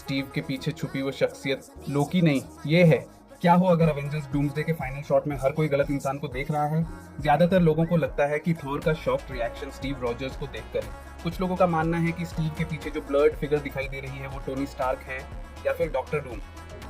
Steve के पीछे छुपी वो शख्सियत लोकी नहीं, ये है। क्या हो अगर अवेंजर्स डूम्सडे के फाइनल शॉट में हर कोई गलत इंसान को देख रहा है? ज्यादातर लोगों को लगता है कि थॉर का शॉक्ड रिएक्शन स्टीव रॉजर्स को देखकर है। कुछ लोगों का मानना है कि स्टीव के पीछे जो ब्लर्ड फिगर दिखाई दे रही है वो टोनी स्टार्क है या फिर डॉक्टर डूम,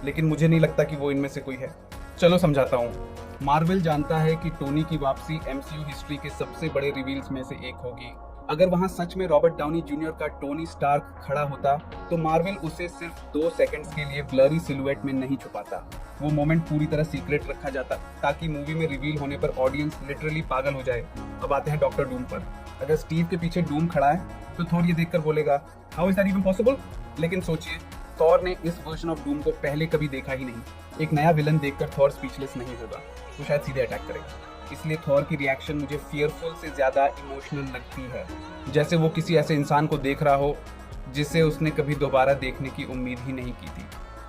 लेकिन मुझे नहीं लगता कि वो इनमें से कोई है। चलो समझाता हूँ। मार्वल जानता है कि टोनी की वापसी एमसीयू हिस्ट्री के सबसे बड़े रिवील्स में से एक होगी। अगर वहां सच में रॉबर्ट डाउनी जूनियर का टोनी स्टार्क खड़ा होता तो मार्वल उसे सिर्फ 2 सेकंड्स के लिए ब्लरी सिलुएट में नहीं छुपाता। वो मोमेंट पूरी तरह सीक्रेट रखा जाता ताकि मूवी में रिवील होने पर ऑडियंस लिटरली पागल हो जाए। अब आते हैं डॉक्टर डूम पर। अगर स्टीव के पीछे डूम खड़ा है तो थॉर ये देखकर बोलेगा, how is that even possible? लेकिन सोचिए, थॉर ने इस वर्जन ऑफ डूम को पहले कभी देखा ही नहीं। एक नया विलन देखकर थॉर स्पीचलेस नहीं होगा, वो शायद सीधे अटैक करेगा। इसलिए थॉर की रिएक्शन मुझे फियरफुल से ज्यादा इमोशनल लगती है, जैसे वो किसी ऐसे इंसान को देख रहा हो जिसे उसने कभी दोबारा देखने की उम्मीद ही नहीं की थी।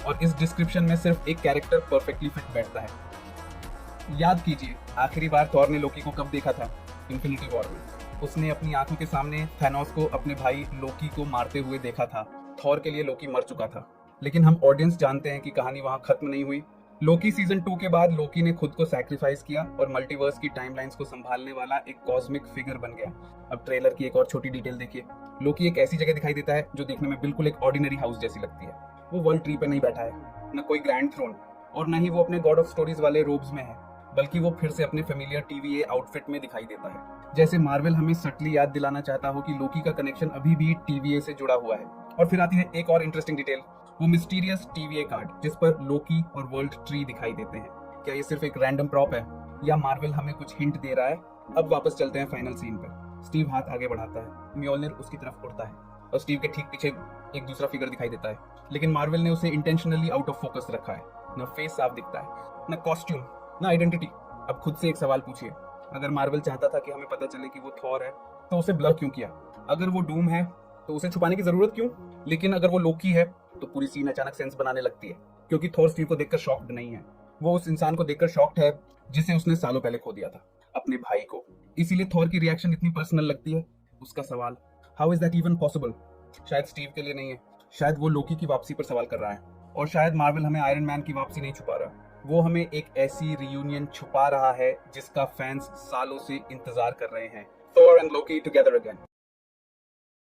और इस डिस्क्रिप्शन में सिर्फ एक कैरेक्टर परफेक्टली फिट बैठता है। याद कीजिए, आखिरी बार थॉर ने लोकी को कब देखा था? इन्फिनिटी वॉर में। उसने अपनी आंखों के सामने थैनोस को अपने भाई लोकी को मारते हुए देखा था। थॉर के लिए लोकी मर चुका था, लेकिन हम ऑडियंस जानते हैं कि कहानी वहां खत्म नहीं हुई। लोकी सीजन 2 के बाद लोकी ने खुद को सैक्रिफाइस किया और मल्टीवर्स की टाइमलाइंस को संभालने वाला एक कॉस्मिक फिगर बन गया। अब ट्रेलर की एक और छोटी डिटेल देखिए। लोकी एक ऐसी जगह दिखाई देता है जो देखने में बिल्कुल एक ऑर्डिनरी हाउस जैसी लगती है। वो वर्ल्ड ट्री पे नहीं बैठा है, न कोई ग्रैंड थ्रोन, और न ही वो अपने गॉड ऑफ स्टोरीज वाले रोब्स में है, बल्कि वो फिर से अपने फेमिलियर टीवीए आउटफिट में दिखाई देता है। जैसे मार्वल हमें सटली याद दिलाना चाहता हो कि लोकी का कनेक्शन अभी भी टीवीए से जुड़ा हुआ है। और फिर आती है एक और इंटरेस्टिंग डिटेल, वो मिस्टीरियस टीवीए कार्ड जिस पर लोकी और वर्ल्ड ट्री दिखाई देते हैं। क्या ये सिर्फ एक रैंडम प्रॉप है या मार्वल हमें कुछ हिंट दे रहा है? अब वापस चलते हैं फाइनल सीन पर। स्टीव हाथ आगे बढ़ाता है, म्योल्निर उसकी तरफ उड़ता है और स्टीव के ठीक पीछे एक दूसरा फिगर दिखाई देता है, लेकिन मार्वल ने उसे इंटेंशनली आउट ऑफ फोकस रखा है। न फेस साफ दिखता है, न कॉस्ट्यूम, न आइडेंटिटी। अब खुद से एक सवाल पूछिए, अगर मार्वल चाहता था कि हमें पता चले कि वो थॉर है तो उसे ब्लर क्यों किया? अगर वो डूम है तो उसे छुपाने की जरूरत क्यों? लेकिन अगर वो लोकी है तो पूरी सीन अचानक सेंस बनाने लगती है, क्योंकि थॉर स्टीव को देखकर शॉक्ड नहीं है, वो उस इंसान को देखकर शॉक्ड है जिसे उसने सालों पहले खो दिया था, अपने भाई को। इसीलिए थॉर की रिएक्शन इतनी पर्सनल लगती है। उसका सवाल, how is that even possible, शायद स्टीव के लिए नहीं है, शायद वो लोकी की वापसी पर सवाल कर रहा है। और शायद मार्वल हमें आयरन मैन की वापसी नहीं छुपा रहा, वो हमें एक ऐसी रियूनियन छुपा रहा है जिसका फैंस सालों से इंतजार कर रहे हैं। Thor and Loki together again.